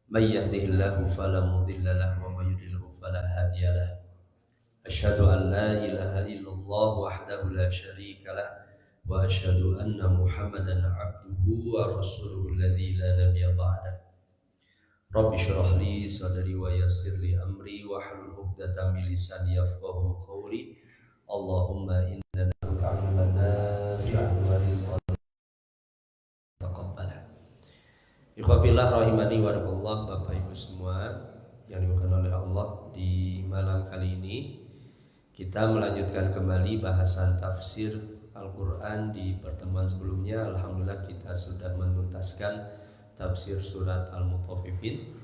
من يهده الله فلا مضل له ومن يضلل فلا هادي له أشهد أن لا إله إلا الله وحده لا شريك له وأشهد أن محمدا عبده ورسوله الذي لا نبي بعده رب اشرح لي صدري ويسر لي أمري واحلل عقدة من لساني يفقهوا قولي اللهم إنا نسألك علما نافعا ورزقا taqabbala. Ikhwafillah rahimani wa rahimakumullah, Bapak Ibu semua yang dimuliakan oleh Allah, di malam kali ini kita melanjutkan kembali bahasan tafsir Al-Quran. Di pertemuan sebelumnya alhamdulillah kita sudah menuntaskan tafsir surat Al-Mutaffifin.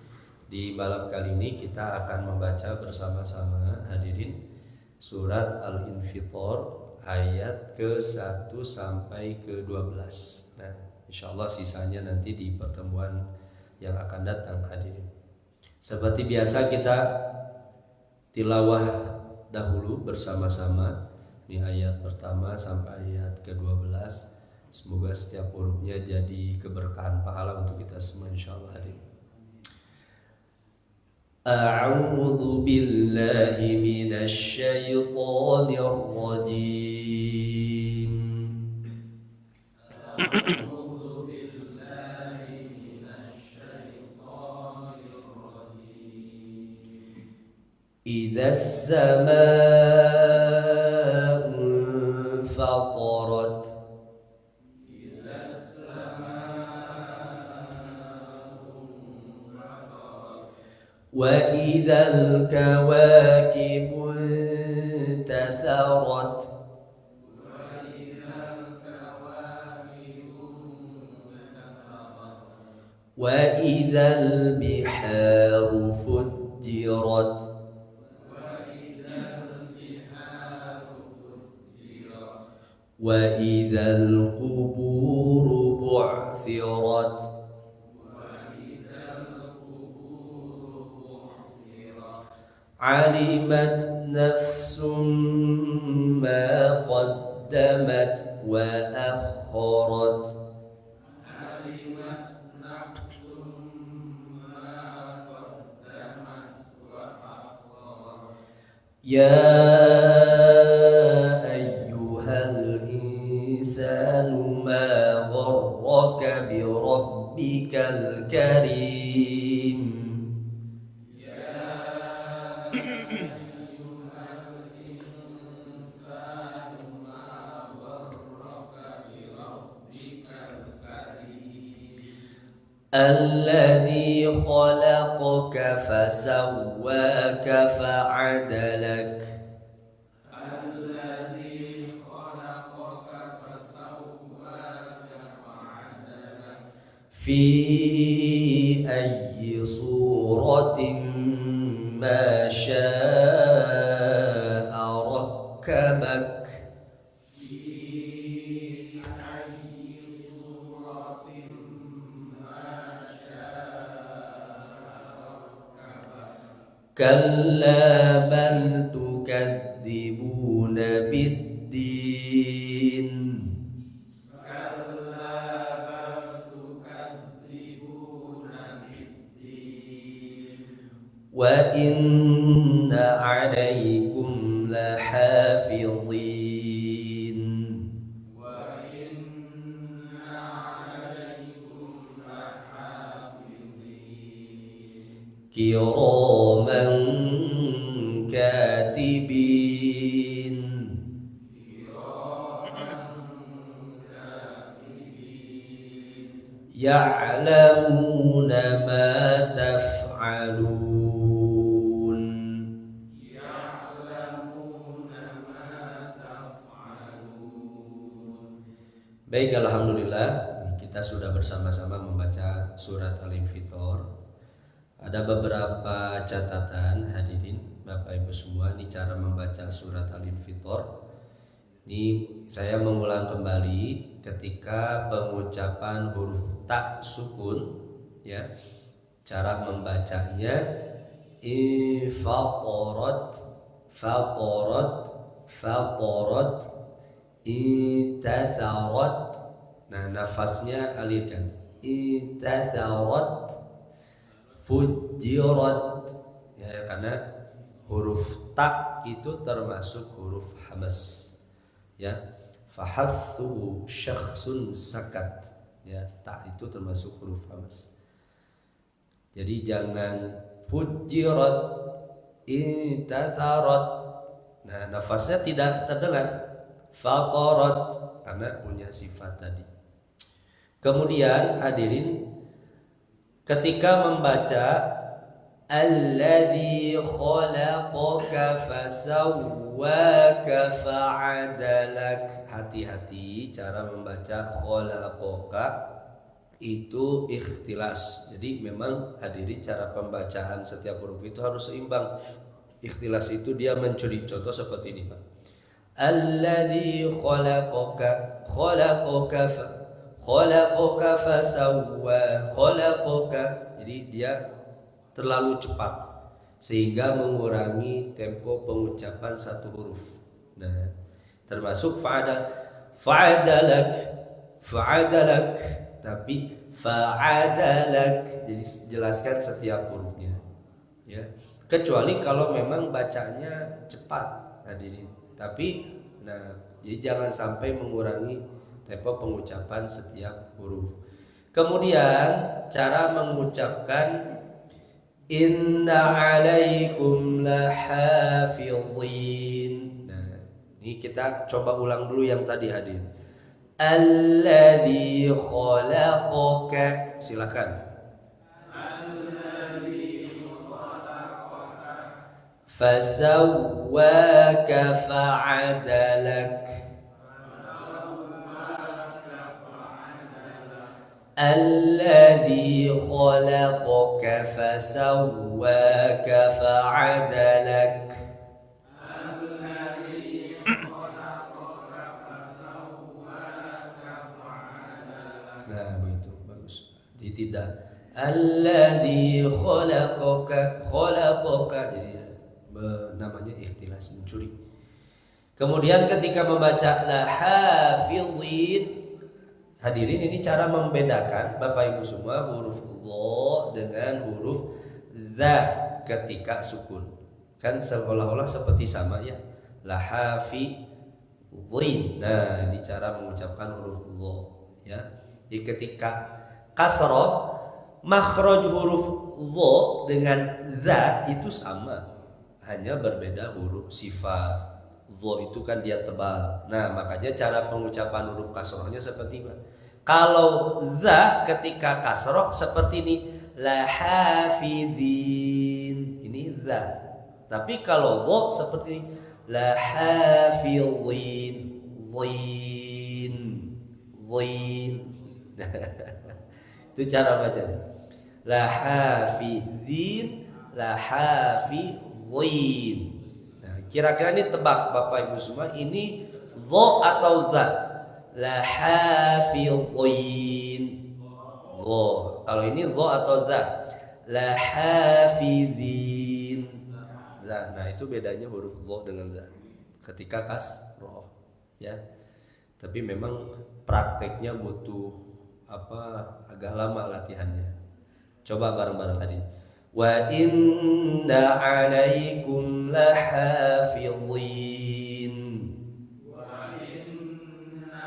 Di malam kali ini kita akan membaca bersama-sama hadirin surat Al-Infitor ayat ke-1 sampai ke-12. Nah, insyaallah sisanya nanti di pertemuan yang akan datang hadirin. Seperti biasa kita tilawah dahulu bersama-sama di ayat pertama sampai ayat ke-12. Semoga setiap hurufnya jadi keberkahan pahala untuk kita semua insyaallah hadirin. A'udzu billahi minasy syaithanir rajim. إذا السماء انفطرت وإذا الكواكب انتثرت وإذا البحار فجرت وإذا القبور بعثرت علمت نفس ما قدمت وأخرت يا أيها الإنسان ما غرك بربك الكريم الذي خلقك فسواك فعدلك في أي صورة ما شاء ركبك كلا بل تكذبون بالدين وإن عليكم لحافظين كراما كاتبين يعلمون ما تفعلون. Baik, alhamdulillah kita sudah bersama-sama membaca surat Al-Infitor. Ada beberapa catatan hadirin Bapak Ibu semua, ini cara membaca surat Al-Infitor. Ini saya mengulang kembali ketika pengucapan huruf ta sukun ya. Cara membacanya infatorat, fatorat, fatorat, intatharat. Nah, nafasnya alirkan. Intatharat, fujirat ya, karena huruf ta itu termasuk huruf hamas ya. Fahathu syakhsun sakat ya, ta itu termasuk huruf hamas. Jadi jangan fujirat intatharat, nah nafasnya tidak terdengar. Faqarat karena punya sifat tadi. Kemudian hadirin, ketika membaca alladzi khalaqaka fasawwaka fa'adalak, hati-hati cara membaca khalaqaka itu ikhtilas. Jadi memang hadirin cara pembacaan setiap huruf itu harus seimbang. Ikhtilas itu dia mencuri. Contoh seperti ini Pak. Alladzi khalaqaka fasawwa khalaqaka. Jadi dia terlalu cepat sehingga mengurangi tempo pengucapan satu huruf. Nah, termasuk fa'adalak, tapi fa'adalak. Jadi jelaskan setiap hurufnya ya. Kecuali kalau memang bacanya cepat hadirin. Tapi nah, jadi jangan sampai mengurangi tempo pengucapan setiap huruf. Kemudian cara mengucapkan inna alaikum lahafidhin. Nah, ini kita coba ulang dulu yang tadi hadirin. Alladzi khalaqaka, silakan. Fasawwaka fa'adalak. Alladzi khalaqaka fasawwaka fa'adalak. Nah, begitu bagus. Jadi tidak alladzi khalaqaka jadi namanya ikhtilas, mencuri. Kemudian ketika membaca la hafidhin, hadirin ini cara membedakan Bapak Ibu semua huruf dha dengan huruf dza ketika sukun. Kan seolah-olah seperti sama ya. La hafidhin. Nah, ini cara mengucapkan huruf dha ya. Jadi ketika kasrah, makhraj huruf dha dengan dza itu sama. Hanya berbeda huruf sifat. Dha itu kan dia tebal. Nah, makanya cara pengucapan huruf kasrohnya seperti ini. Kalau dza ketika kasroh seperti ini, la hafidhin. Ini dza. Tapi kalau dha seperti ini, la hafidhin. Dhin. Itu cara bacanya. La hafidhin, la hafidhin. Nah, kira-kira ini tebak Bapak Ibu semua, ini dha atau dza? La hafidhin. Dha. Kalau ini dha atau dza? La hafidhin. Nah, itu bedanya huruf dha dengan dza ketika kasroh ya. Tapi memang prakteknya butuh agak lama latihannya. Coba bareng-bareng tadi. Wa inna alaikum lahafidhin. Wa inna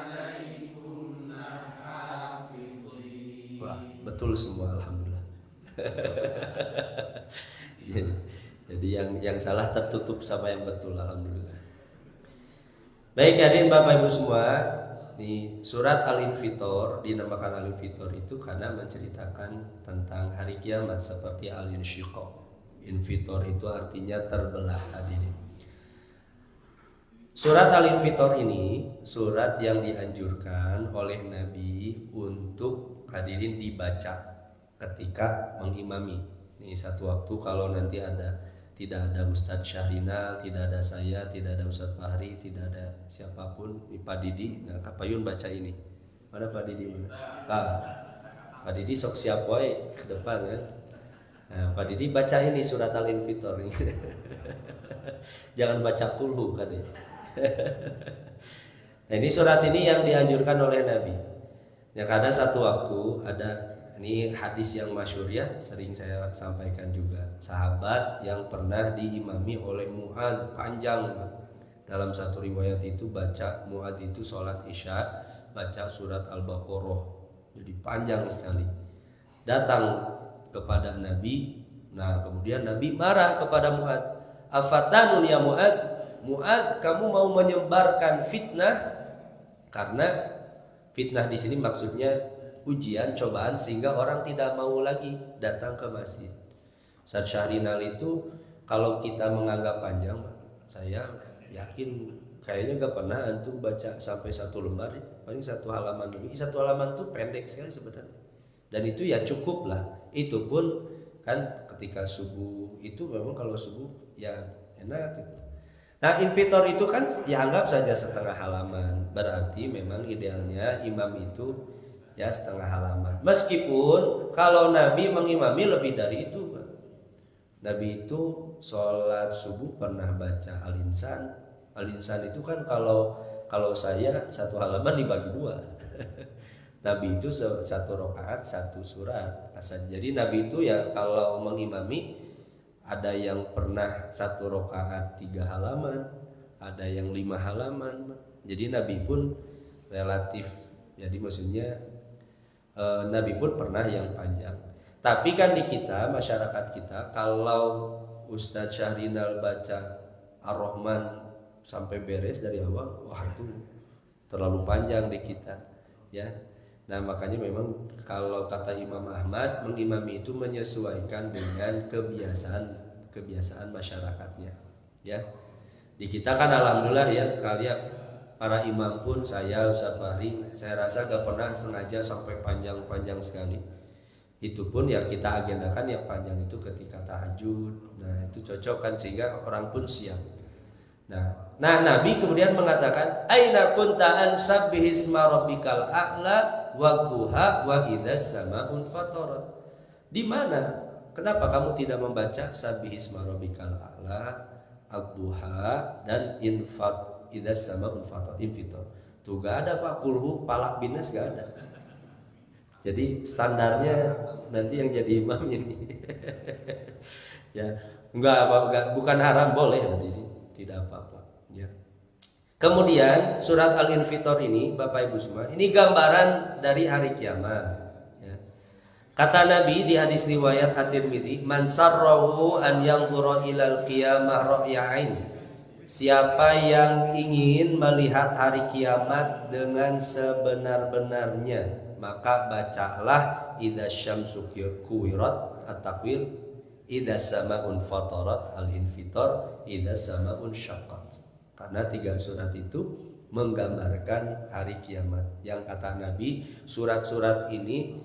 alaikum lahafidhin. Wah, betul semua alhamdulillah. Jadi yang salah tertutup sama yang betul alhamdulillah. Baik hadirin Bapak Ibu semua, di surat Al-Infitor dinamakan Al-Infitor itu karena menceritakan tentang hari kiamat seperti Al-Insyiqaq. Infitor itu artinya terbelah hadirin. Surat Al-Infitor ini surat yang dianjurkan oleh Nabi untuk hadirin dibaca ketika mengimami. Ini satu waktu kalau nanti tidak ada Ustadz Syahrinal, tidak ada saya, tidak ada Ustadz Fahri, tidak ada siapapun, Pak Didi. Nah, Kak Payun baca ini. Mana Pak Didi? Pak Didi sok siap woy ke depan kan. Nah, Pak Didi baca ini surat Al-Infitor. Jangan baca kulhu kan ya. Nah, ini surat ini yang dianjurkan oleh Nabi. Ya, karena satu waktu ada Ini hadis yang masyhur ya, sering saya sampaikan juga. Sahabat yang pernah diimami oleh Mu'adz panjang. Dalam satu riwayat itu baca Mu'adz itu sholat isya baca surat Al-Baqarah. Jadi panjang sekali. Datang kepada Nabi. Nah, kemudian Nabi marah kepada Mu'adz. Afatanun ya Mu'adz? Mu'adz, kamu mau menyebarkan fitnah? Karena fitnah di sini maksudnya ujian, cobaan, sehingga orang tidak mau lagi datang ke masjid. Ustaz Syahrinal itu kalau kita menganggap panjang, saya yakin kayaknya gak pernah antum baca sampai satu lembar ya. Paling satu halaman lebih. Satu halaman tuh pendek sekali sebenarnya. Dan itu ya cukup lah. Itu pun kan ketika subuh itu memang kalau subuh ya enak gitu. Nah, invitor itu kan ya anggap saja setengah halaman. Berarti memang idealnya imam itu ya setengah halaman. Meskipun kalau Nabi mengimami lebih dari itu. Nabi itu sholat subuh pernah baca Al-Insan. Al-Insan itu kan kalau saya satu halaman dibagi dua. Nabi itu satu rakaat satu surat. Jadi Nabi itu ya kalau mengimami ada yang pernah satu rakaat 3 halaman, ada yang 5 halaman. Jadi Nabi pun relatif. Jadi maksudnya Nabi pun pernah yang panjang. Tapi kan di kita, masyarakat kita, kalau Ustadz Syahrinal baca Ar-Rahman sampai beres dari awal, wah itu terlalu panjang di kita, ya. Nah makanya memang kalau kata Imam Ahmad, mengimami itu menyesuaikan dengan kebiasaan masyarakatnya, ya. Di kita kan alhamdulillah ya, kalian para imam pun saya Ustaz Fahri, saya rasa gak pernah sengaja sampai panjang-panjang sekali. Itu pun ya kita agendakan yang panjang itu ketika tahajud. Nah itu cocok kan sehingga orang pun siap. Nah Nabi kemudian mengatakan, Aina kunta ansab bihisma rabbikal a'la wa duha wa idas sama'un fatarat. Di mana? Kenapa kamu tidak membaca sabbihisma rabbikal a'la, ad-duha dan infat idas sama'un fatarat, infitor. Tuh gak ada Pak, kulhu palak binas gak ada. Jadi standarnya nanti yang jadi imam ini. Ya, enggak bukan haram, boleh hadirin, tidak apa-apa, ya. Kemudian surat Al-Infitor ini Bapak Ibu semua, ini gambaran dari hari kiamat, ya. Kata Nabi di hadis riwayat At-Tirmidzi, "Man sarrahu an yanzura ilal qiyamah ra'yain." Siapa yang ingin melihat hari kiamat dengan sebenar-benarnya, maka bacalah idza syamsu kuwirat at-takwir, idza samaun fatarat al-infitar, idza samaun syaqqat. Karena 3 surat itu menggambarkan hari kiamat. Yang kata Nabi, surat-surat ini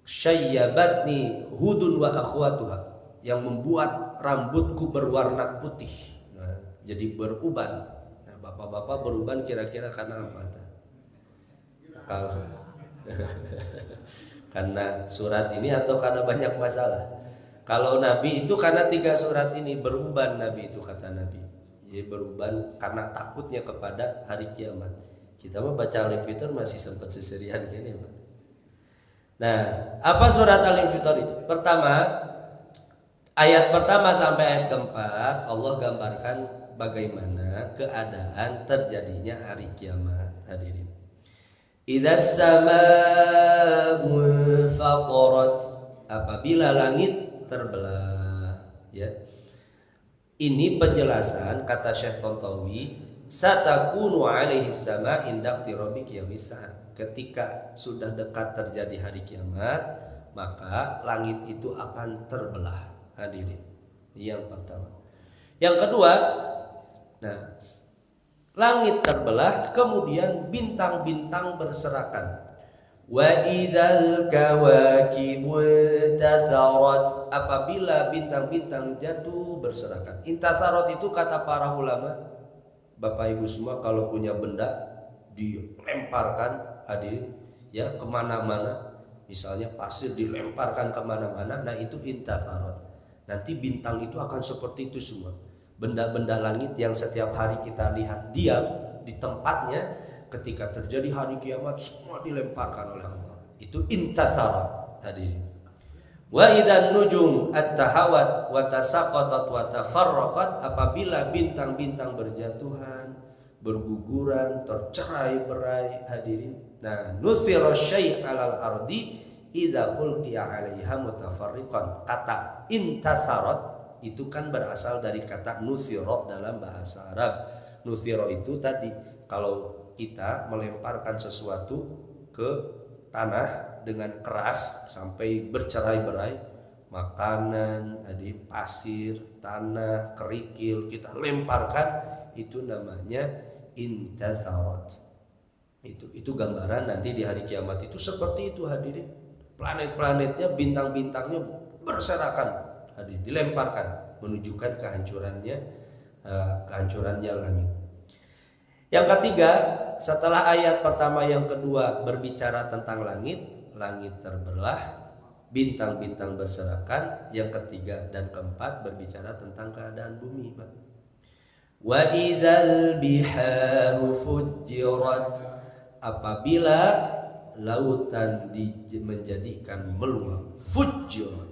syayyabatni hudun wa akhwatuha, yang membuat rambutku berwarna putih. Nah, jadi beruban. Nah, bapak-bapak beruban kira-kira karena apa? Kalau karena surat ini atau karena banyak masalah? Kalau Nabi itu karena 3 surat ini beruban, Nabi itu kata Nabi. Jadi beruban karena takutnya kepada hari kiamat. Kita mah baca Al-Infitor masih sempat seserian gini, Pak. Nah, apa surat Al-Infitor itu? Pertama, ayat pertama sampai ayat keempat Allah gambarkan bagaimana keadaan terjadinya hari kiamat, hadirin. Idzas samaa'u fatarat, apabila langit terbelah, ya. Ini penjelasan kata Syekh Tontowi, satakunu alaihi sama inda iqtirabi qiyamis sa'a. Ketika sudah dekat terjadi hari kiamat, maka langit itu akan terbelah, hadirin. Ini yang pertama. Yang kedua, nah, langit terbelah, kemudian bintang-bintang berserakan. Wa idzal kawakibu intatharat, apabila bintang-bintang jatuh berserakan. Intatharat itu kata para ulama, Bapak Ibu semua kalau punya benda dilemparkan, hadirin, ya, kemana-mana. Misalnya pasir dilemparkan kemana-mana, nah itu intatharat. Nanti bintang itu akan seperti itu semua. Benda-benda langit yang setiap hari kita lihat diam di tempatnya, ketika terjadi hari kiamat semua dilemparkan oleh Allah. Itu intatharat hadirin. Wa idan nujum at-tahawat wa tasaqatat wa tafarraqat, apabila bintang-bintang berjatuhan, berguguran, tercerai-berai hadirin. Nah, nusira syai' 'alal ardi idza ulqiya 'alaiha mutafarriqan. Kata intatharat itu kan berasal dari kata nusira dalam bahasa Arab. Nusira itu tadi kalau kita melemparkan sesuatu ke tanah dengan keras sampai bercerai-berai, makanan, pasir, tanah, kerikil kita lemparkan, itu namanya intatharat. Itu gambaran nanti di hari kiamat itu seperti itu hadirin. Planet-planetnya, bintang-bintangnya berserakan, hadirin, dilemparkan, menunjukkan kehancurannya langit. Yang ketiga, setelah ayat pertama yang kedua berbicara tentang langit terbelah, bintang-bintang berserakan. Yang ketiga dan keempat berbicara tentang keadaan bumi, Pak. Wa idzal biharu fujjirat, apabila lautan menjadikan meluap, fujjirat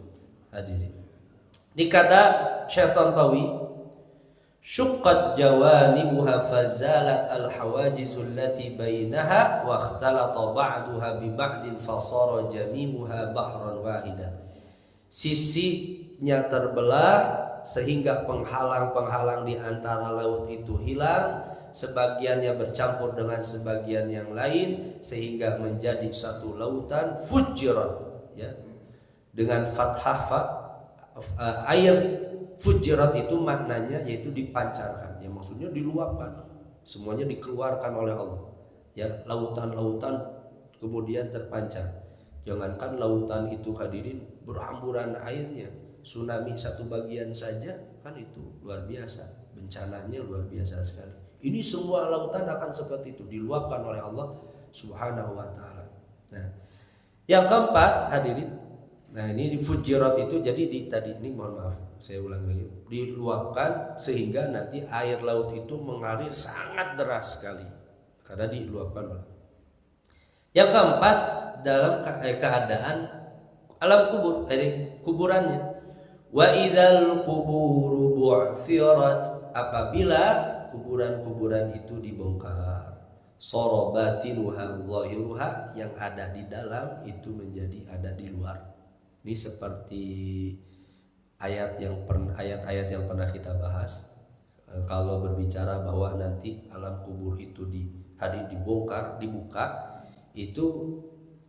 hadirin. Dikata Syekh Tantawi, syuqqat jawanibuha fazalat al-hawajizul lati bainaha wa ikhtalata ba'duha bi ba'din fasara jamimuha bahran wahidan. Sisinya terbelah sehingga penghalang-penghalang di antara laut itu hilang, sebagiannya bercampur dengan sebagian yang lain sehingga menjadi satu lautan fujirat, ya. Dengan fathah air fujirat itu maknanya yaitu dipancarkan, ya, maksudnya diluapkan, semuanya dikeluarkan oleh Allah, ya, lautan-lautan kemudian terpancar. Jangankan lautan itu hadirin, berhamburan airnya, tsunami satu bagian saja kan itu luar biasa, bencananya luar biasa sekali. Ini semua lautan akan seperti itu, diluapkan oleh Allah Subhanahu wa taala. Nah, yang keempat hadirin, nah ini di fujirat itu jadi tadi ini mohon maaf saya ulang lagi, diluapkan sehingga nanti air laut itu mengalir sangat deras sekali karena diluapkan. Yang keempat, dalam keadaan alam kubur, kuburannya. Wa idzal quburu bu'thirat, apabila kuburan-kuburan itu dibongkar, sorobatinuha zahiruha, yang ada di dalam itu menjadi ada di luar. Ini seperti ayat-ayat yang pernah kita bahas, kalau berbicara bahwa nanti alam kubur itu dibongkar, dibuka, itu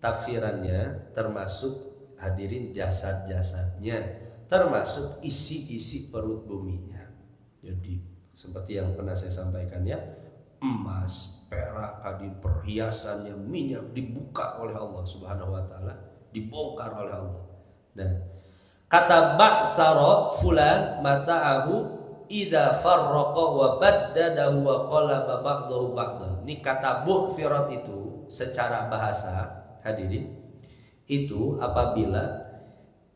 tafsirannya termasuk hadirin jasad-jasadnya, termasuk isi-isi perut buminya. Jadi seperti yang pernah saya sampaikan, ya, emas, perak, hadirin, perhiasannya, minyak dibuka oleh Allah Subhanahu wa taala, dibongkar oleh Allah. Nah, kata ba'tsara fulan mata'ahu idza farraqa wa baddadahu wa qalaba ba'dahu ba'dan. Ini kata bu'tsirat itu secara bahasa hadirin itu apabila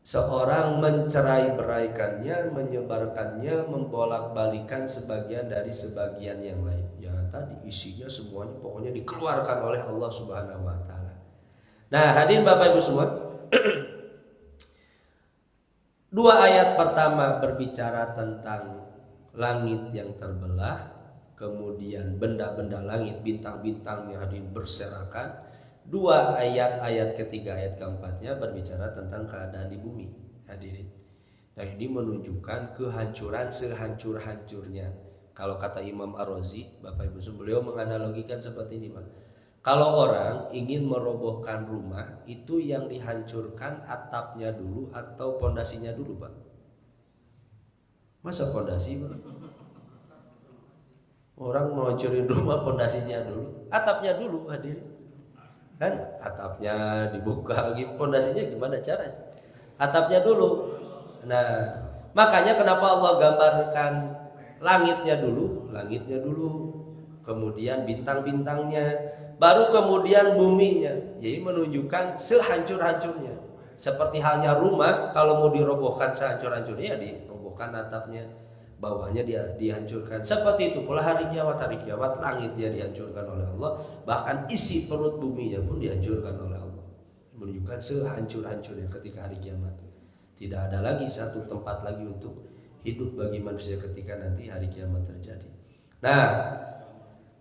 seorang mencerai-beraikannya, menyebarkannya, membolak-balikan sebagian dari sebagian yang lain. Ya tadi isinya semuanya pokoknya dikeluarkan oleh Allah Subhanahu wa taala. Nah, hadirin Bapak Ibu semua, dua ayat pertama berbicara tentang langit yang terbelah, kemudian benda-benda langit, bintang-bintang yang hadirin berserakan. Dua ayat ketiga, ayat keempatnya berbicara tentang keadaan di bumi, hadirin. Nah, ini menunjukkan kehancuran sehancur-hancurnya. Kalau kata Imam Ar-Razi, Bapak Ibu, beliau menganalogikan seperti ini, Pak. Kalau orang ingin merobohkan rumah, itu yang dihancurkan atapnya dulu atau pondasinya dulu, Pak? Masa pondasi, Pak? Orang mau hancurin rumah, pondasinya dulu, atapnya dulu, hadirin. Kan atapnya dibuka, pondasinya gimana caranya? Atapnya dulu. Nah, makanya kenapa Allah gambarkan langitnya dulu, kemudian bintang-bintangnya, baru kemudian buminya. Jadi menunjukkan sehancur-hancurnya. Seperti halnya rumah, kalau mau dirobohkan sehancur-hancurnya, ya dirobohkan atapnya, bawahnya dia dihancurkan. Seperti itu pula hari kiamat langitnya dihancurkan oleh Allah, bahkan isi perut buminya pun dihancurkan oleh Allah. menunjukkan sehancur-hancurnya ketika hari kiamat. Tidak ada lagi satu tempat lagi untuk hidup bagi manusia ketika nanti hari kiamat terjadi. Nah,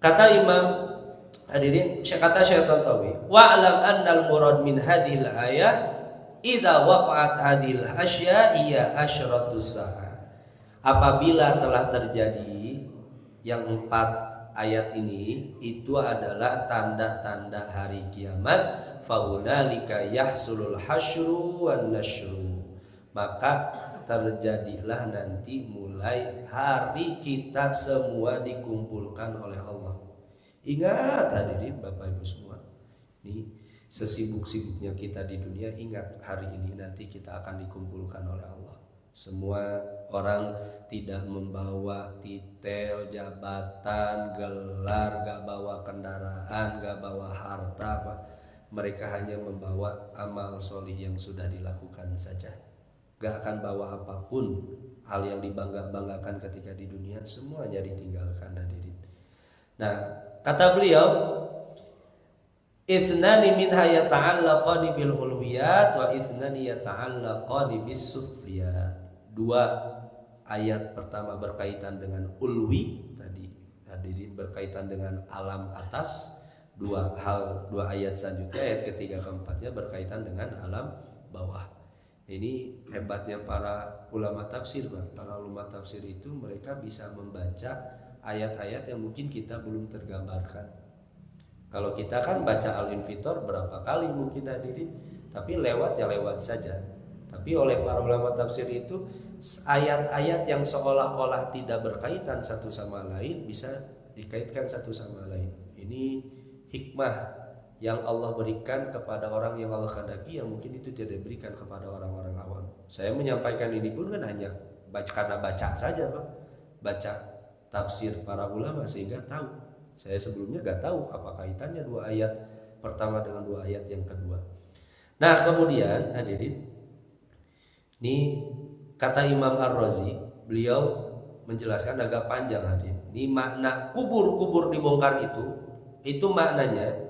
kata Imam hadirin, kata Syekh Tantawi, wa'lam annal murad min hadhil ayah idza waqa'at hadhil asya iya asyratus sa'ah. Apabila telah terjadi yang 4 ayat ini, itu adalah tanda-tanda hari kiamat. Faunalika yahsulul hasyru wan nasyru, maka terjadilah nanti mulai hari kita semua dikumpulkan oleh Allah. Ingat hadirin Bapak Ibu semua, ini sesibuk-sibuknya kita di dunia, ingat hari ini nanti kita akan dikumpulkan oleh Allah. Semua orang tidak membawa titel, jabatan, gelar, gak bawa kendaraan, gak bawa harta, mereka hanya membawa amal solih yang sudah dilakukan saja. Gak akan bawa apapun hal yang dibangga-banggakan ketika di dunia, semuanya ditinggalkan hadirin. Nah, kata beliau, ithnani minha yata'allaqani bil ulwiyat wa ithnani yata'allaqani bis sufliyat. 2 ayat pertama berkaitan dengan ulwi tadi hadirin, berkaitan dengan alam atas. 2 ayat selanjutnya, ayat ketiga keempatnya berkaitan dengan alam bawah. Ini hebatnya para ulama tafsir, Pak. Para ulama tafsir itu mereka bisa membaca ayat-ayat yang mungkin kita belum tergambarkan. Kalau kita kan baca Al-Infitor berapa kali mungkin hadirin, tapi lewat saja. Tapi oleh para ulama tafsir itu ayat-ayat yang seolah-olah tidak berkaitan satu sama lain bisa dikaitkan satu sama lain. Ini hikmah yang Allah berikan kepada orang yang Allah kehendaki, yang mungkin itu tidak diberikan kepada orang-orang awam. Saya menyampaikan ini pun kan hanya karena baca saja, Pak. Baca tafsir para ulama sehingga tahu. Saya sebelumnya gak tahu apa kaitannya 2 ayat pertama dengan 2 ayat yang kedua. Nah, kemudian hadirin, ini kata Imam Ar-Razi, beliau menjelaskan agak panjang hadirin. Ini makna kubur-kubur dibongkar itu maknanya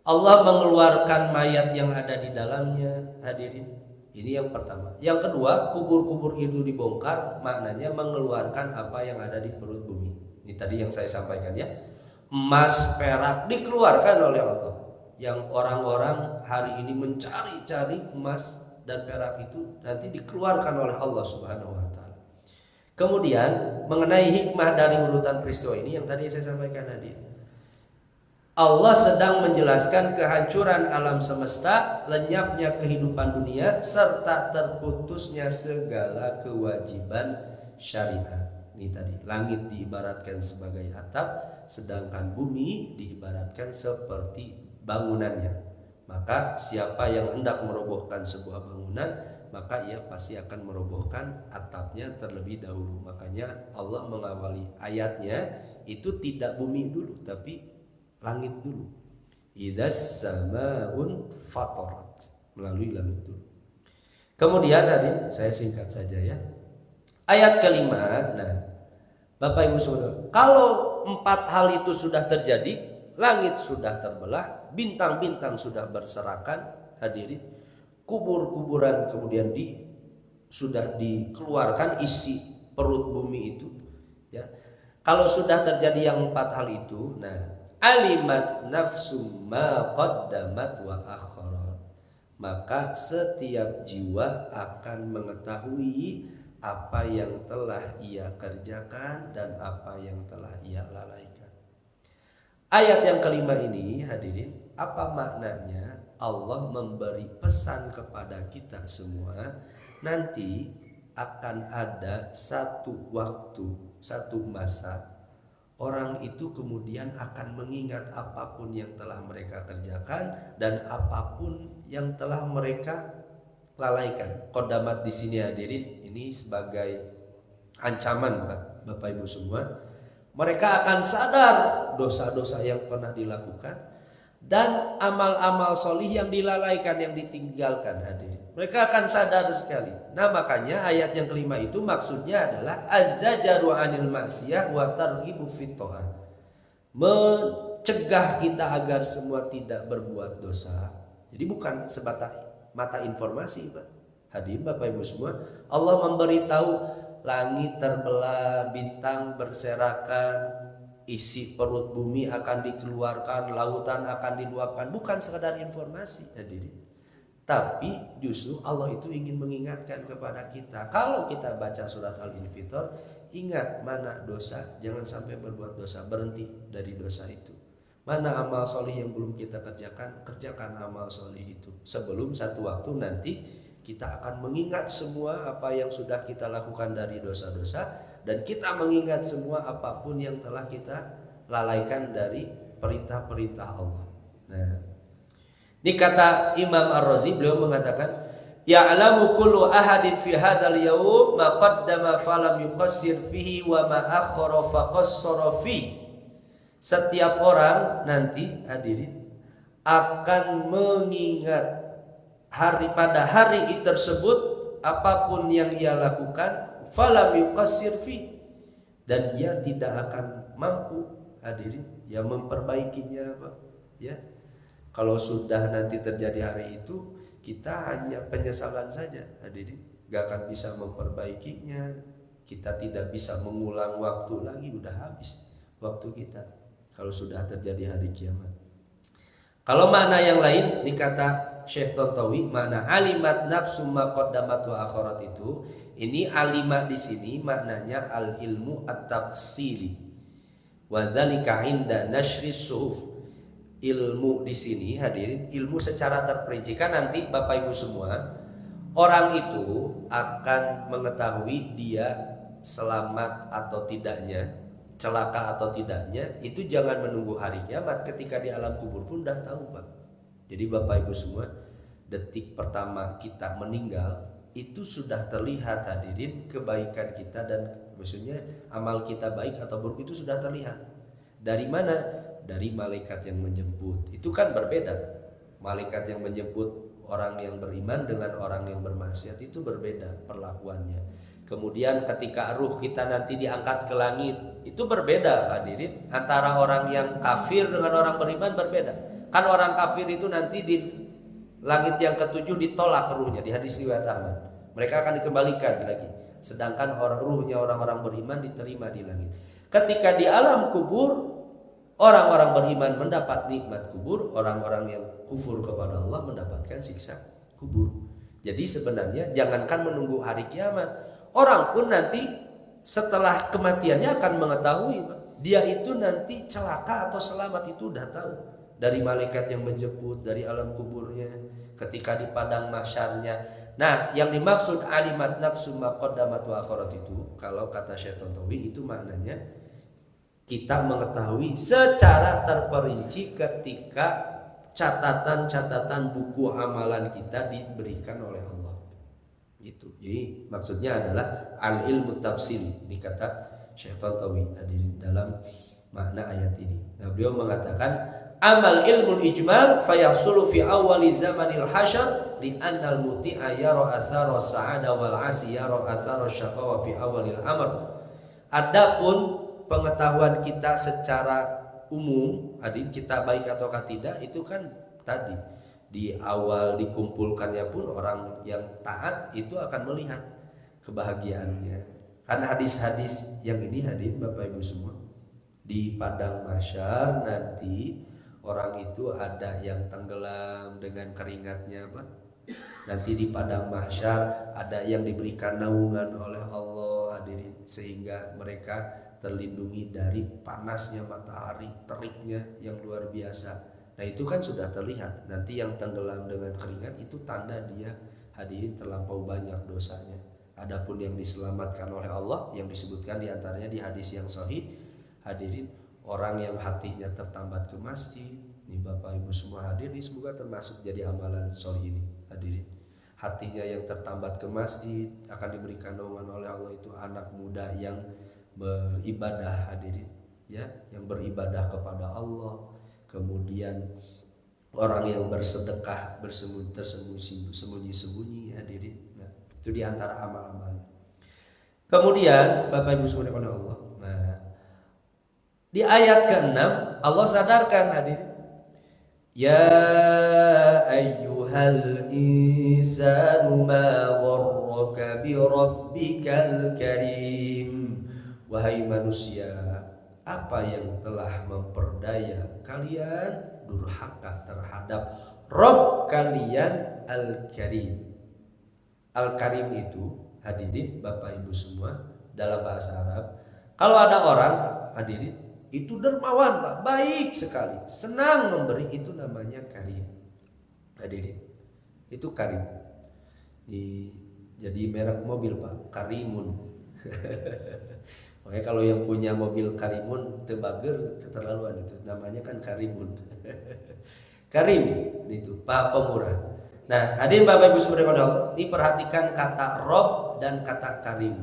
Allah mengeluarkan mayat yang ada di dalamnya hadirin. Ini yang pertama. Yang kedua, kubur-kubur itu dibongkar maknanya mengeluarkan apa yang ada di perut bumi. Ini tadi yang saya sampaikan ya. Emas, perak dikeluarkan oleh Allah. Yang orang-orang hari ini mencari-cari emas dan perak itu nanti dikeluarkan oleh Allah Subhanahu wa taala. Kemudian mengenai hikmah dari urutan peristiwa ini yang tadi saya sampaikan hadirin. Allah sedang menjelaskan kehancuran alam semesta, lenyapnya kehidupan dunia, serta terputusnya segala kewajiban syariat. Ini tadi, langit diibaratkan sebagai atap, sedangkan bumi diibaratkan seperti bangunannya. Maka siapa yang hendak merobohkan sebuah bangunan, maka ia pasti akan merobohkan atapnya terlebih dahulu. Makanya Allah mengawali ayatnya itu tidak bumi dulu, tapi langit dulu. Idzas samaun fatarat, melalui langit dulu. Kemudian hadirin, saya singkat saja ya. Ayat kelima. Nah, Bapak Ibu Saudara, kalau 4 hal itu sudah terjadi, langit sudah terbelah, bintang-bintang sudah berserakan, hadirin, kubur-kuburan kemudian sudah dikeluarkan isi perut bumi itu ya. Kalau sudah terjadi yang 4 hal itu, nah, alimat nafsum ma qaddamat wa akharat, maka setiap jiwa akan mengetahui apa yang telah ia kerjakan dan apa yang telah ia lalaikan. Ayat yang kelima ini hadirin, apa maknanya? Allah memberi pesan kepada kita semua, nanti akan ada satu waktu, satu masa, orang itu kemudian akan mengingat apapun yang telah mereka kerjakan dan apapun yang telah mereka lalaikan. Qaddamat di sini hadirin, ini sebagai ancaman Bapak Ibu semua. Mereka akan sadar dosa-dosa yang pernah dilakukan dan amal-amal solih yang dilalaikan, yang ditinggalkan hadirin. Mereka akan sadar sekali. Nah, makanya ayat yang kelima itu maksudnya adalah az-zajaru 'anil ma'siyah wa targhibu fit tha'ah. Mencegah kita agar semua tidak berbuat dosa Jadi bukan sebatas mata informasi, Pak. Hadirin Bapak Ibu semua, Allah memberitahu langit terbelah, bintang berserakan, isi perut bumi akan dikeluarkan, lautan akan diluapkan. Bukan sekadar informasi, hadirin. Tapi justru Allah itu ingin mengingatkan kepada kita. Kalau kita baca surat Al-Infitor, ingat mana dosa, jangan sampai berbuat dosa, berhenti dari dosa itu. Mana amal solih yang belum kita kerjakan, kerjakan amal solih itu. Sebelum satu waktu nanti kita akan mengingat semua apa yang sudah kita lakukan dari dosa-dosa, dan kita mengingat semua apapun yang telah kita lalaikan dari perintah-perintah Allah. Nah, ini kata Imam Ar-Razi, beliau mengatakan, ya'lamu kullu ahadin fi hadzal yaum ma qaddama falam yuqassir fihi wa ma akhara faqassara fihi. Setiap orang nanti, hadirin, akan mengingat pada hari tersebut apapun yang ia lakukan, falam yuqassir fihi, dan dia tidak akan mampu, hadirin, ya memperbaikinya, Pak. Ya. Kalau sudah nanti terjadi hari itu, kita hanya penyesalan saja, hadirin. Gak akan bisa memperbaikinya. Kita tidak bisa mengulang waktu lagi, udah habis waktu kita kalau sudah terjadi hari kiamat. Kalau makna yang lain, ini kata Syekh Tontowi, makna alimat nafsu ma qaddamat wa akharat itu, ini alimat di sini maknanya al ilmu at-tafsili. Wa dzalika inda nashri suhuf. Ilmu di sini, hadirin, ilmu secara terperinci. Kan nanti Bapak Ibu semua, orang itu akan mengetahui dia selamat atau tidaknya, celaka atau tidaknya, itu jangan menunggu hari kiamat, ketika di alam kubur pun udah tahu, Pak. Jadi Bapak Ibu semua, detik pertama kita meninggal itu sudah terlihat, hadirin, kebaikan kita, dan maksudnya amal kita baik atau buruk itu sudah terlihat. Dari mana? Dari malaikat yang menjemput. Itu kan berbeda. Malaikat yang menjemput orang yang beriman dengan orang yang bermaksiat itu berbeda perlakuannya. Kemudian ketika ruh kita nanti diangkat ke langit, itu berbeda, hadirin. Antara orang yang kafir dengan orang beriman berbeda. Kan orang kafir itu nanti di langit yang ketujuh ditolak ruhnya, di hadis riwayat Ahmad. Mereka akan dikembalikan lagi. Sedangkan ruhnya orang-orang beriman diterima di langit. Ketika di alam kubur, orang-orang beriman mendapat nikmat kubur, orang-orang yang kufur kepada Allah mendapatkan siksa kubur. Jadi sebenarnya jangankan menunggu hari kiamat, orang pun nanti setelah kematiannya akan mengetahui dia itu nanti celaka atau selamat, itu udah tahu. Dari malaikat yang menjemput, dari alam kuburnya, ketika di padang mahsyarnya. Nah, yang dimaksud alimat nafsu ma qaddamat wa akharat itu, kalau kata Syekh Tontowi, itu maknanya kita mengetahui secara terperinci ketika catatan-catatan buku amalan kita diberikan oleh Allah. Gitu. Jadi maksudnya adalah al-ilmu tafsil. Ini kata Syekh Tontowi dalam makna ayat ini. Nah, beliau mengatakan amal ilmu ijmal fayahsulu fi awali zamanil hasyar li annal muti'a yara athara sa'ada wal 'asi yara athara syaqawa fi awalil amr. Adapun pengetahuan kita secara umum, adik kita baik ataukah tidak, itu kan tadi di awal dikumpulkannya pun orang yang taat itu akan melihat kebahagiaannya. Kan hadis-hadis yang ini, hadir Bapak Ibu semua, di padang mahsyar nanti orang itu ada yang tenggelam dengan keringatnya, Pak. Nanti di padang mahsyar ada yang diberikan naungan oleh Allah, hadirin, sehingga mereka terlindungi dari panasnya matahari, teriknya yang luar biasa. Nah, itu kan sudah terlihat. Nanti yang tenggelam dengan keringat itu tanda dia, hadirin, terlampau banyak dosanya. Adapun yang diselamatkan oleh Allah, yang disebutkan diantaranya di hadis yang sahih, hadirin, orang yang hatinya tertambat ke masjid. Nih Bapak Ibu semua hadir, ini semoga termasuk jadi amalan sahih ini, hadirin. Hatinya yang tertambat ke masjid akan diberikan naungan oleh Allah, itu anak muda yang beribadah, hadirin, ya, yang beribadah kepada Allah. Kemudian orang yang bersedekah bersembunyi-sembunyi, hadirin. Nah, itu diantara amal-amalnya. Kemudian Bapak Ibu subhanahu wa Allah. Nah, di ayat ke-6 Allah sadarkan, hadirin, ya ayyuhal insanu ma gharraka bi rabbikal karim. Wahai manusia, apa yang telah memperdaya kalian durhaka terhadap Rabb kalian Al-Karim. Al-Karim itu, hadirin Bapak Ibu semua, dalam bahasa Arab, kalau ada orang, hadirin, itu dermawan Pak, baik sekali, senang memberi, itu namanya karim. Hadirin, itu karim. Jadi merek mobil Pak, Karimun. Makanya kalau yang punya mobil Karimun tebager keterlaluan, itu namanya kan Karimun. Karim itu Pak pemurah. Nah, hadirin Bapak Ibu sekalian, diperhatikan kata Rob dan kata Karim.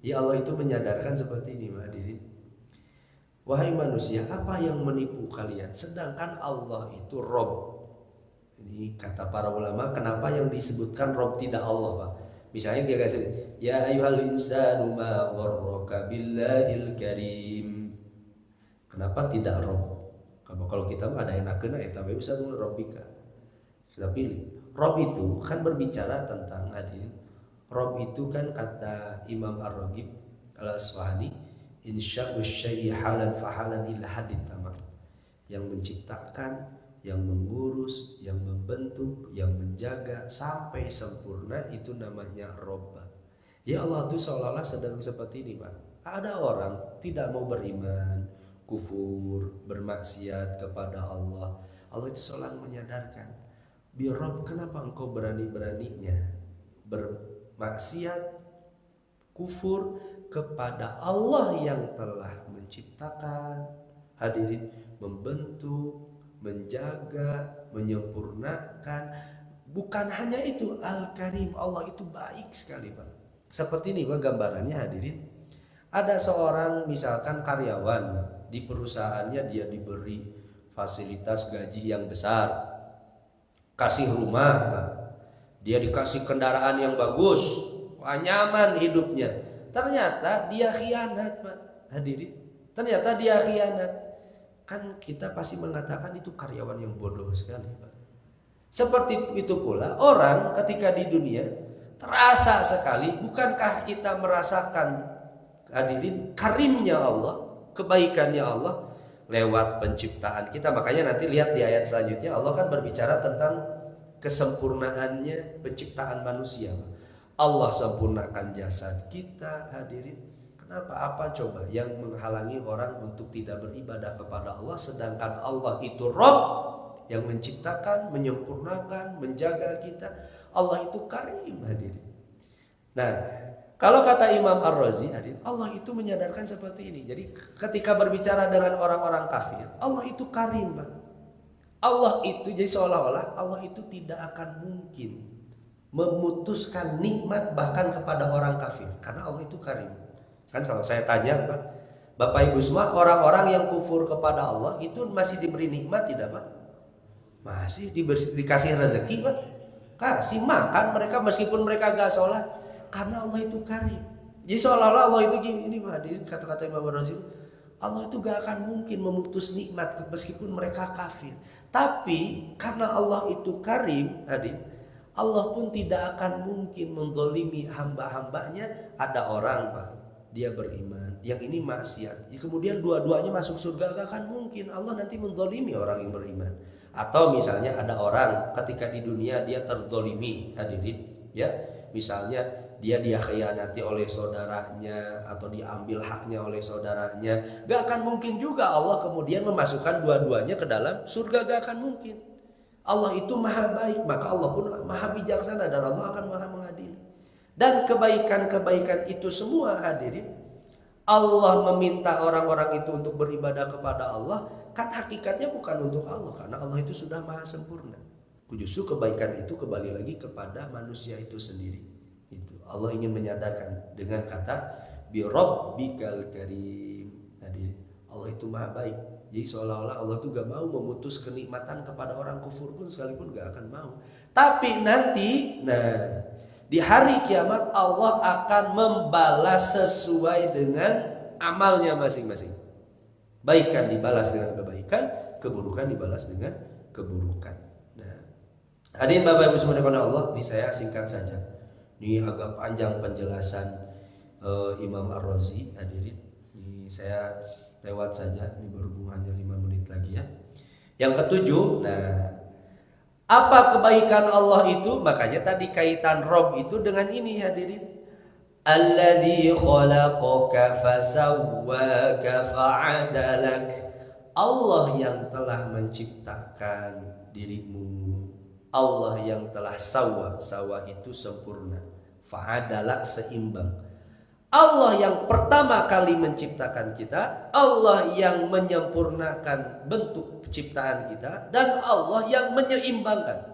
Ya Allah itu menyadarkan seperti ini, hadirin. Wahai manusia, apa yang menipu kalian? Sedangkan Allah itu Rob. Ini kata para ulama, kenapa yang disebutkan Rob tidak Allah, Pak? Misalnya dia kasih, ya ayyuhal insanu ma gharraka billahil karim. Kenapa tidak Rob? Kalau kita ada enakeun eta bae bisa Rabbika. Sudah pilih. Rob itu kan berbicara tentang hadirin. Rob itu kan kata Imam Ar-Raghib Al-Asfahani, insya'u syai'i halan fahalan illa hadid tamam. Yang menciptakan, yang mengurus, yang membentuk, yang menjaga sampai sempurna, itu namanya Rob. Ya Allah itu seolah-olah sedang seperti ini, Pak. Ada orang tidak mau beriman, kufur, bermaksiat kepada Allah. Allah itu selalu menyadarkan, bi Rob, kenapa engkau berani-beraninya bermaksiat, kufur kepada Allah yang telah menciptakan, hadirin, membentuk, menjaga, menyempurnakan. Bukan hanya itu, Al-Karim, Allah itu baik sekali, Pak. Seperti ini Pak gambarannya, hadirin. Ada seorang misalkan karyawan di perusahaannya, dia diberi fasilitas gaji yang besar, kasih rumah, Pak. Dia dikasih kendaraan yang bagus, wah, nyaman hidupnya. Ternyata dia khianat, Pak. Hadirin, ternyata dia khianat. Kan kita pasti mengatakan itu karyawan yang bodoh sekali, Pak. Seperti itu pula orang ketika di dunia terasa sekali, bukankah kita merasakan, hadirin, karimnya Allah, kebaikannya Allah lewat penciptaan kita. Makanya nanti lihat di ayat selanjutnya, Allah kan berbicara tentang kesempurnaannya penciptaan manusia. Allah sempurnakan jasad kita, hadirin. Kenapa? Apa coba yang menghalangi orang untuk tidak beribadah kepada Allah, sedangkan Allah itu Rabb yang menciptakan, menyempurnakan, menjaga kita. Allah itu Karim, hadirin. Nah, kalau kata Imam Ar-Razi, hadirin, Allah itu menyadarkan seperti ini. Jadi ketika berbicara dengan orang-orang kafir, Allah itu Karim, Pak. Allah itu jadi seolah-olah Allah itu tidak akan mungkin memutuskan nikmat bahkan kepada orang kafir, karena Allah itu Karim. Kan kalau saya tanya, Pak, Bapak Ibu semua, orang-orang yang kufur kepada Allah itu masih diberi nikmat tidak, Pak? Masih dikasih rezeki, Pak. Kasih makan mereka meskipun mereka gak sholat, karena Allah itu Karim. Jadi seolah-olah Allah itu gini, Pak, kata-kata Imam Ar-Razi, Allah itu gak akan mungkin memutus nikmat meskipun mereka kafir. Tapi karena Allah itu Karim, hadirin, Allah pun tidak akan mungkin menzalimi hamba-hambanya. Ada orang, Pak, dia beriman, yang ini maksiat, kemudian dua-duanya masuk surga, gak akan mungkin Allah nanti menzalimi orang yang beriman. Atau misalnya ada orang ketika di dunia dia terzalimi, hadirin, ya, misalnya dia dikhianati oleh saudaranya atau diambil haknya oleh saudaranya, gak akan mungkin juga Allah kemudian memasukkan dua-duanya ke dalam surga, gak akan mungkin. Allah itu maha baik, maka Allah pun maha bijaksana dan Allah akan maha mengadili. Dan kebaikan-kebaikan itu semua, hadirin, Allah meminta orang-orang itu untuk beribadah kepada Allah, kan hakikatnya bukan untuk Allah, karena Allah itu sudah maha sempurna. Justru kebaikan itu kembali lagi kepada manusia itu sendiri. Itu Allah ingin menyadarkan dengan kata bi rabbikal karim. Hadirin, Allah itu maha baik. Jadi seolah-olah Allah itu gak mau memutus kenikmatan kepada orang kufur pun sekalipun gak akan mau. Tapi nanti, di hari kiamat Allah akan membalas sesuai dengan amalnya masing-masing. Baikan dibalas dengan kebaikan, keburukan dibalas dengan keburukan. Nah, Hadirin Bapak Ibu semua dimuliakan Allah, ini saya singkat saja. Ini agak panjang penjelasan Imam Ar-Razi. Hadirin, ini saya lewat saja. Ini berhubung hanya 5 menit lagi ya. Yang ketujuh, nah, apa kebaikan Allah itu? Makanya tadi kaitan Rob itu dengan ini hadirin. Alladzi khalaqaka fasawwaka fa'adalak. Allah yang telah menciptakan dirimu. Allah yang telah sawa itu sempurna. Fa'adalak seimbang. Allah yang pertama kali menciptakan kita, Allah yang menyempurnakan bentuk penciptaan kita, dan Allah yang menyeimbangkan.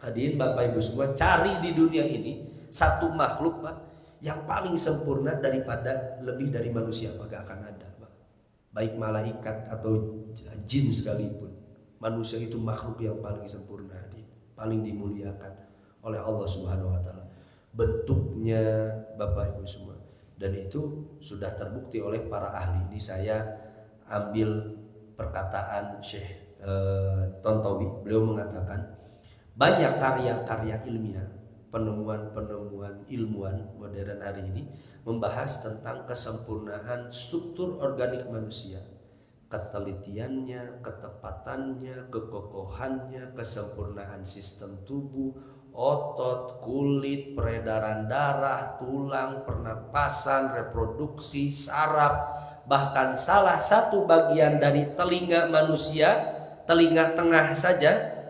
Hadirin Bapak Ibu semua, cari di dunia ini satu makhluk Pak yang paling sempurna daripada lebih dari manusia, Pak, gak akan ada Pak. Baik malaikat atau jin sekalipun, manusia itu makhluk yang paling sempurna, paling dimuliakan oleh Allah Subhanahu wa taala. Bentuknya Bapak Ibu semua, dan itu sudah terbukti oleh para ahli. Ini saya ambil perkataan Syekh Tontowi. Beliau mengatakan banyak karya-karya ilmiah, penemuan-penemuan ilmuwan modern hari ini membahas tentang kesempurnaan struktur organik manusia, ketelitiannya, ketepatannya, kekokohannya, kesempurnaan sistem tubuh, otot, kulit, peredaran darah, tulang, pernapasan, reproduksi, saraf, bahkan salah satu bagian dari telinga manusia, telinga tengah saja,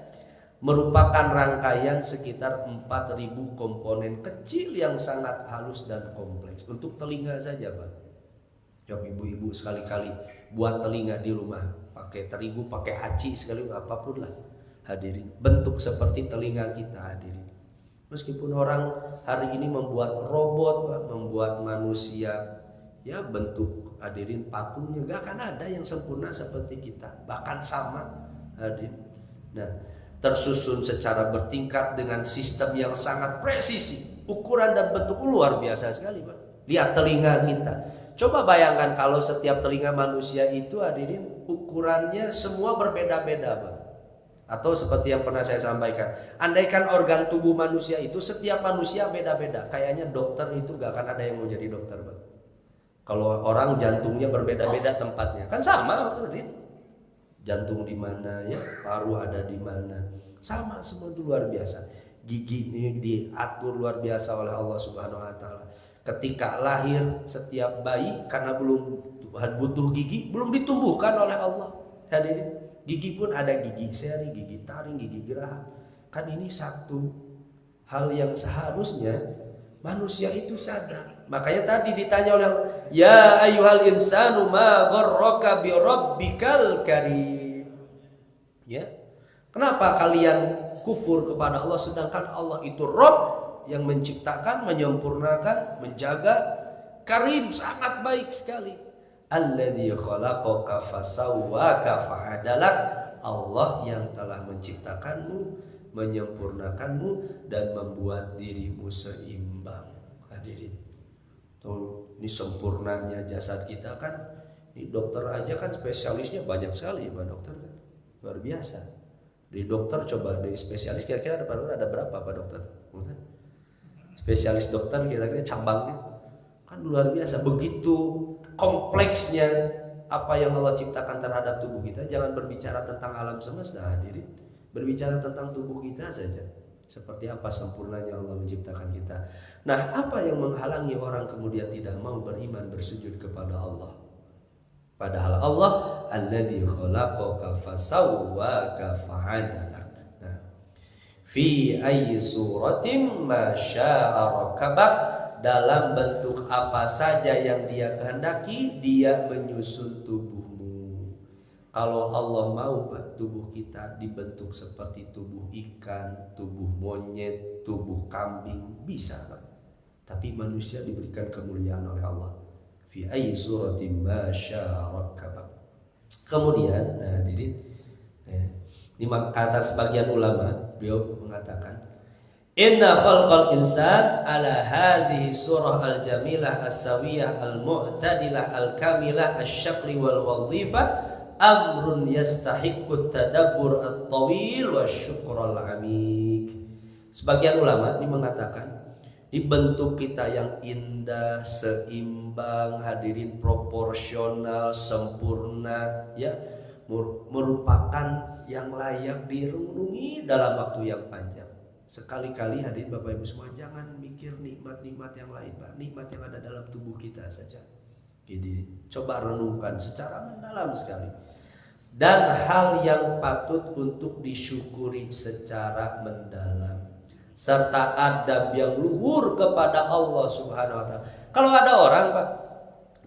merupakan rangkaian sekitar 4.000 komponen kecil yang sangat halus dan kompleks. Untuk telinga saja Pak. Yang ibu-ibu sekali-kali buat telinga di rumah, pakai terigu, pakai aci sekali, apapun lah hadirin, bentuk seperti telinga kita hadirin. Meskipun orang hari ini membuat robot, membuat manusia, ya bentuk hadirin patungnya, gak akan ada yang sempurna seperti kita, bahkan sama hadirin. Nah, tersusun secara bertingkat dengan sistem yang sangat presisi, ukuran dan bentuk luar biasa sekali Pak. Lihat telinga kita. Coba bayangkan kalau setiap telinga manusia itu hadirin ukurannya semua berbeda-beda Pak. Atau seperti yang pernah saya sampaikan, andaikan organ tubuh manusia itu setiap manusia beda-beda, kayaknya dokter itu gak akan ada yang mau jadi dokter Pak. Kalau orang jantungnya berbeda-beda tempatnya, kan sama hadirin. Jantung di mana ya, paru ada di mana, sama semua itu luar biasa. Gigi ini diatur luar biasa oleh Allah Subhanahu wa taala. Ketika lahir setiap bayi karena belum butuh gigi, belum ditumbuhkan oleh Allah. Hadirin, gigi pun ada gigi seri, gigi taring, gigi geraham. Kan ini satu hal yang seharusnya manusia itu sadar. Makanya tadi ditanya oleh Allah, ya ayyuhal insanu ma gharraka bi rabbikal karim. Ya. Kenapa kalian kufur kepada Allah sedangkan Allah itu Rabb yang menciptakan, menyempurnakan, menjaga, karim, sangat baik sekali. Alladzi khalaqaka fasawwaka fa'adalak. Allah yang telah menciptakanmu, menyempurnakanmu, dan membuat dirimu seimbang. Hadirin, tuh, ini sempurnanya jasad kita kan. Ini dokter aja kan spesialisnya banyak sekali Pak dokter kan. Luar biasa. Di dokter coba dari spesialis kira-kira ada berapa Pak dokter? Spesialis dokter kira-kira cabangnya kan luar biasa. Begitu kompleksnya apa yang Allah ciptakan terhadap tubuh kita. Jangan berbicara tentang alam semesta hadirin, berbicara tentang tubuh kita saja, seperti apa sempurnanya Allah menciptakan kita. Nah, apa yang menghalangi orang kemudian tidak mau beriman, bersujud kepada Allah? Padahal Allah alladzi khalaqaka fasawwaka fa'adalak. Nah, fi ayyi suratin ma syaa rakabak, dalam bentuk apa saja yang Dia kehendaki Dia menyusun tubuhmu. Kalau Allah mau Pak, tubuh kita dibentuk seperti tubuh ikan, tubuh monyet, tubuh kambing, bisa Pak. Tapi manusia diberikan kemuliaan oleh Allah. Fi ayyi suratin ma syaa rakabak. Kemudian, nah ini kata sebagian ulama, beliau mengatakan, inna khalqal insan ala hadhihi surah al-jamilah as-sawiyah al-mu'tadilah al-kamilah asy-syakli wal wadhifah amrun yastahiqqut tadabbur at-tawil wa syukral amik. Sebagian ulama ini mengatakan dibentuk kita yang indah, seimbang, hadirin, proporsional, sempurna, ya, merupakan yang layak direnungi dalam waktu yang panjang. Sekali-kali hadirin Bapak Ibu semua, jangan mikir nikmat-nikmat yang lain, Pak. Nikmat yang ada dalam tubuh kita saja. Jadi coba renungkan secara mendalam sekali. Dan hal yang patut untuk disyukuri secara mendalam, serta adab yang luhur kepada Allah Subhanahu wa taala. Kalau ada orang, Pak,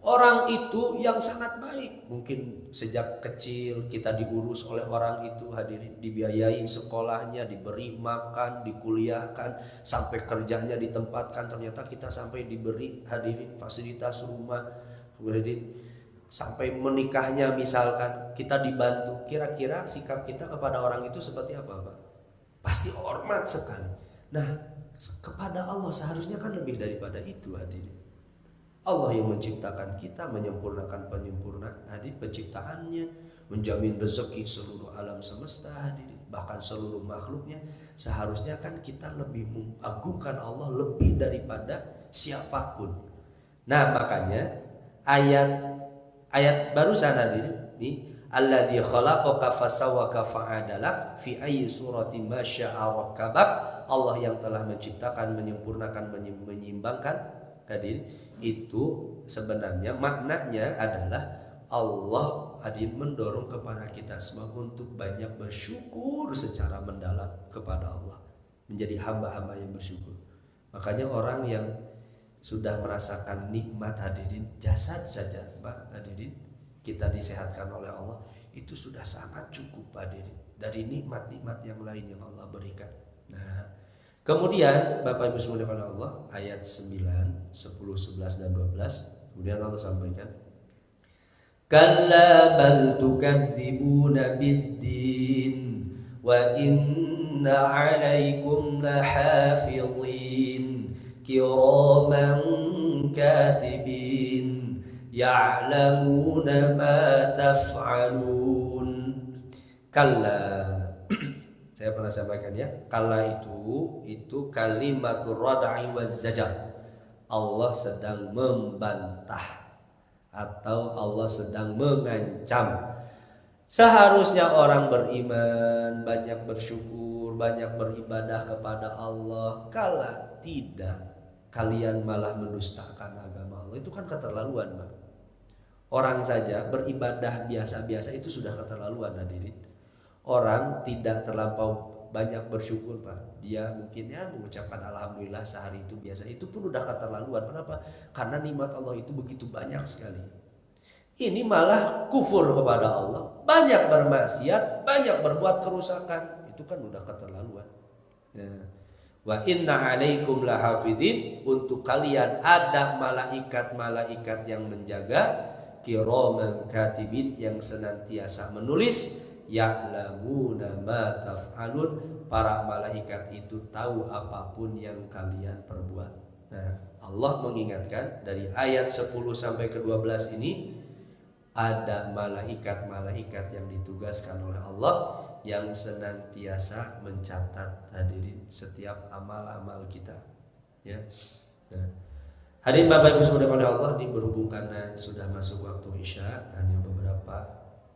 orang itu yang sangat baik, mungkin sejak kecil kita diurus oleh orang itu, hadirin, dibiayai sekolahnya, diberi makan, dikuliahkan, sampai kerjanya ditempatkan, ternyata kita sampai diberi, hadirin, fasilitas rumah, hadirin, sampai menikahnya misalkan kita dibantu. Kira-kira sikap kita kepada orang itu seperti apa, Pak? Pasti hormat sekali. Nah, kepada Allah seharusnya kan lebih daripada itu, hadirin. Allah yang menciptakan kita, menyempurnakan penyempurnaan penciptaannya, menjamin rezeki seluruh alam semesta, hadirin, bahkan seluruh makhluknya. Seharusnya kan kita lebih mengagungkan Allah lebih daripada siapapun. Nah, makanya ayat barusan hadirin ini, alladzi khalaqaka fasawwaka fa'adalak fi ayyi suratin ma syaa rakkabak. Allah yang telah menciptakan, menyempurnakan, menyeimbangkan, hadirin, itu sebenarnya maknanya adalah Allah, hadirin, mendorong kepada kita semua untuk banyak bersyukur secara mendalam kepada Allah, menjadi hamba-hamba yang bersyukur. Makanya orang yang sudah merasakan nikmat, hadirin, jasad saja, Pak, hadirin, kita disehatkan oleh Allah, itu sudah sangat cukup, hadirin, dari nikmat-nikmat yang lain yang Allah berikan. Nah, kemudian Bapak Ibu semua oleh Allah, ayat 9, 10, 11 dan 12, kemudian Allah sampaikan, kalla bal tukadzibuna biddin wa inna 'alaikum lahafizin kiraman katibin ya'lamuna ma taf'alun. Kalla, saya pernah sampaikan ya, kalla itu kalimatur rad'i waz zajar. Allah sedang membantah atau Allah sedang mengancam. Seharusnya orang beriman, banyak bersyukur, banyak beribadah kepada Allah. Kala tidak, kalian malah mendustakan agama Allah. Itu kan keterlaluan, Pak. Orang saja beribadah biasa-biasa itu sudah keterlaluan, hadirin. Orang tidak terlampau banyak bersyukur, Pak. Dia mungkin ya mengucapkan alhamdulillah sehari itu biasa. Itu pun udah keterlaluan. Kenapa? Karena nikmat Allah itu begitu banyak sekali. Ini malah kufur kepada Allah, banyak bermaksiat, banyak berbuat kerusakan. Itu kan udah keterlaluan. Nah, wa inna 'alaikum lahafidin, untuk kalian ada malaikat-malaikat yang menjaga, kiraman katibin, yang senantiasa menulis, ya'lamuna ma taf'alun, para malaikat itu tahu apapun yang kalian perbuat. Nah, Allah mengingatkan dari ayat 10 sampai ke 12 ini, ada malaikat-malaikat yang ditugaskan oleh Allah yang senantiasa mencatat, hadirin, setiap amal-amal kita, ya. Nah, hadirin Bapak Ibu saudara oleh Allah, ini berhubung karena sudah masuk waktu Isya, hanya beberapa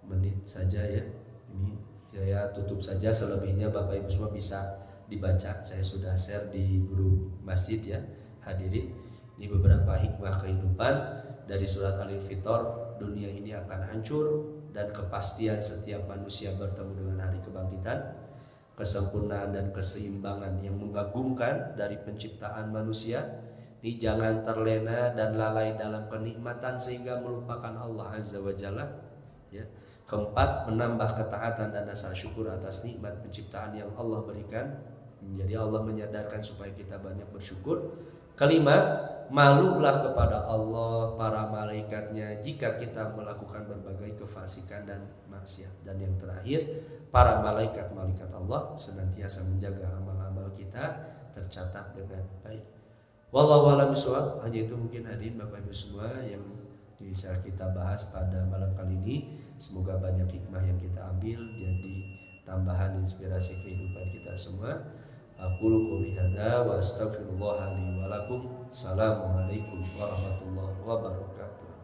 menit saja ya. Ini saya tutup saja, selebihnya Bapak Ibu semua bisa dibaca. Saya sudah share di grup masjid ya, hadirin. Ini beberapa hikmah kehidupan dari surat Al-Infitor. Dunia ini akan hancur dan kepastian setiap manusia bertemu dengan hari kebangkitan. Kesempurnaan dan keseimbangan yang mengagumkan dari penciptaan manusia. Ini jangan terlena dan lalai dalam kenikmatan sehingga melupakan Allah Azza wa Jalla, ya. Keempat, menambah ketaatan dan rasa syukur atas nikmat penciptaan yang Allah berikan. Jadi Allah menyadarkan supaya kita banyak bersyukur. Kelima, malulah kepada Allah, para malaikatnya, jika kita melakukan berbagai kefasikan dan maksiat. Dan yang terakhir, para malaikat-malaikat Allah senantiasa menjaga amal-amal kita tercatat dengan baik. Wallahu a'lam bishawab. Hanya itu mungkin hadirin Bapak Ibu semua yang bisa kita bahas pada malam kali ini. Semoga banyak hikmah yang kita ambil jadi tambahan inspirasi kehidupan kita semua. Aqulu qouli hadza wa astaghfirullah li wa lakum. Assalamualaikum warahmatullahi wabarakatuh.